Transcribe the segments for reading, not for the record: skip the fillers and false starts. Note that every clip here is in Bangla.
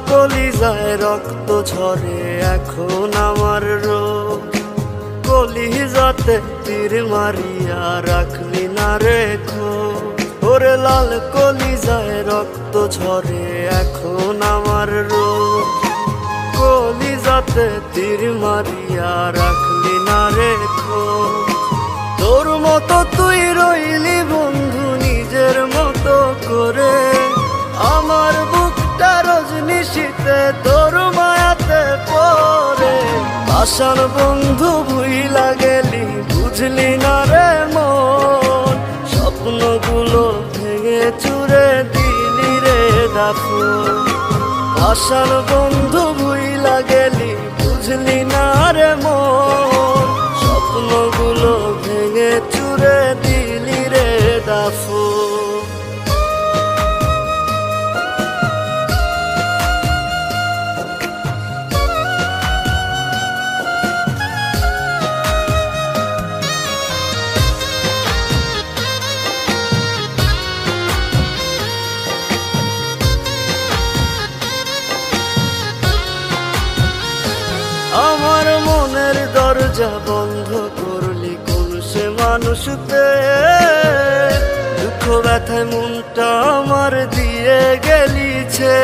কলিজায় রক্ত ঝরে এখন আমার রোগ, কলিজাতে তীর মারিয়া রাখলি না রেখো। ওরে লাল কলিজায় রক্ত ঝরে এখন আমার রোগ, কলিজাতে তীর মারিয়া রাখলি না রেখো। তোর মতো তুই রইলি বন্ধু নিজের মতো করে, আমার বুকটা রজনী শীতে তোর মায়াতে পড়ে। আশার বন্ধু ভুইলা গেলি বুঝলি না রে মন, স্বপ্নগুলো ভেঙে চুরে দিলি রে দাফন। আশার বন্ধু ভুইলা গেলি বুঝলি না রে মন, স্বপ্নগুলো ভেঙে চুরে দিলি রে দাফন। আমার মনের দরজা বন্ধ করলি কোন সে মানুষতে, দুঃখ ব্যথায় মনটা আমার দিয়ে গেলিছে।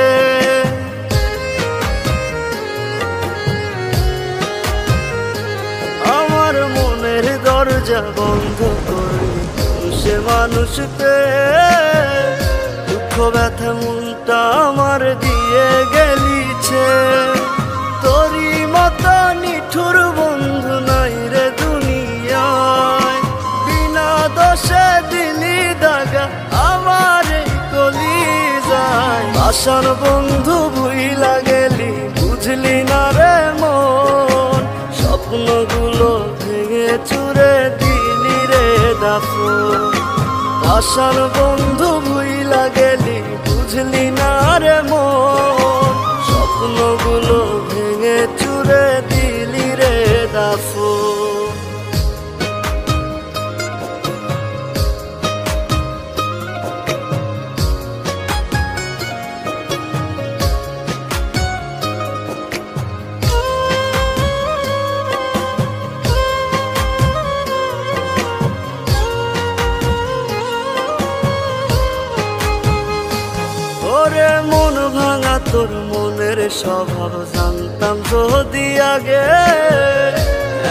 আমার মনের দরজা বন্ধ করলি কোন সে মানুষতে, দুঃখ ব্যথায় মনটা আমার দিয়ে গেলিছে। তোরি মতো নিঠুর বন্ধু নাই রে দুনিয়ায়, বিনা দোষে দিলি দাগা আমার এই কলিজায়। আশার বন্ধু ভুইলা গেলি বুঝলি না রে মন, স্বপ্নগুলো ভেঙে চুরে দিলি রে দাফন। আশার বন্ধু ভুইলা গেলি বুঝলি না রে মন, স্বপ্নগুলো ভেঙে চুরে দিলি রে দাফন। ওরে মন ভাঙা তোর মনের স্বভাব জানতাম যদি আগে,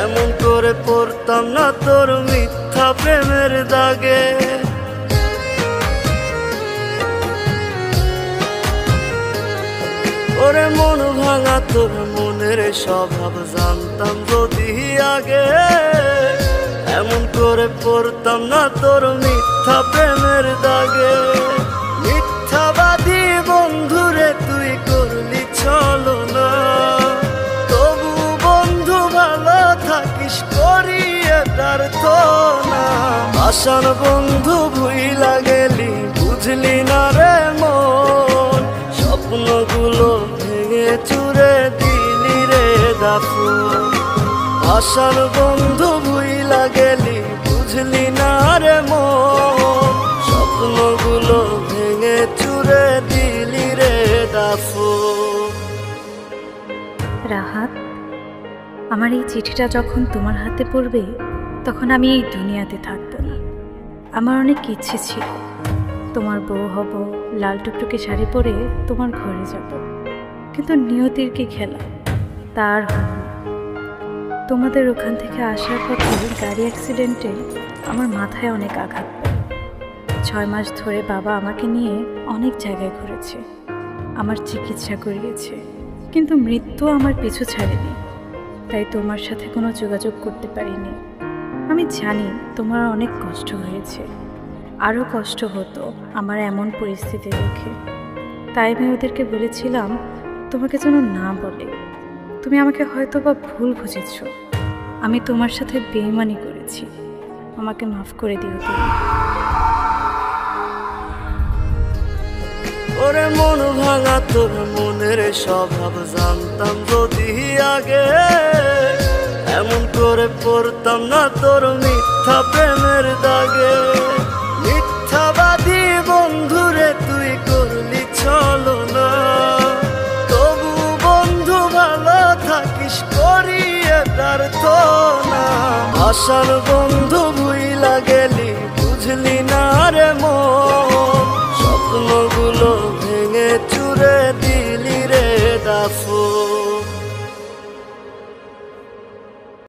এমন করে পড়তাম না তোর মিথ্যা প্রেমের দাগে। ওরে মন ভাঙা তোর মনের স্বভাব জানতাম যদি আগে, এমন করে পড়তাম না তোর মিথ্যা প্রেমের দাগে। মিথ্যাবাদী বন্ধুরে তুই করলি চলো না, তবু বন্ধু ভালো থাকিস করিয়ে তার তো না। আশার বন্ধু ভুইলা গেলি বুঝলি না রে মন, স্বপ্নগুলো ভেঙে চুরে দিলি রে দাফন। আশার বন্ধু ভুইলা গেলি বুঝলি না রে মন, স্বপ্নগুলো ভেঙে চুরে দিলি রে দাফন। রাহাত, আমার এই চিঠিটা যখন তোমার হাতে পড়বে তখন আমি এই দুনিয়াতে থাকবো না। আমার অনেক ইচ্ছে ছিল তোমার বউ হব, লাল টুকটুকে শাড়ি পরে তোমার ঘরে যাব, কিন্তু নিয়তির কি খেলা, তার হল না। তোমাদের ওখান থেকে আসার পথে গাড়ি অ্যাক্সিডেন্টে আমার মাথায় অনেক আঘাত পায়। 6 মাস ধরে বাবা আমাকে নিয়ে অনেক জায়গায় ঘুরেছে, আমার চিকিৎসা করিয়েছে, কিন্তু মৃত্যু আমার পিছু ছাড়েনি। তাই তোমার সাথে কোনো যোগাযোগ করতে পারিনি। আমি জানি তোমার অনেক কষ্ট হয়েছে, আরও কষ্ট হতো আমার এমন পরিস্থিতি দেখে। তাই আমি ওদেরকে বলেছিলাম তোমাকে যেন না বলে। তুমি আমাকে হয়তো বা ভুল বুঝেছ, আমি তোমার সাথে বেইমানি করেছি, আমাকে মাফ করে দিও তুমি। ওরে মন ভাঙা তোর মনের স্বভাব জানতাম যদি আগে, এমন করে পড়তাম না তোর মিথ্যা প্রেমের দাগে। মিথ্যাবাদী বন্ধুরে তুই করলি চলো না, আশার বন্ধু ভুইলা গেলি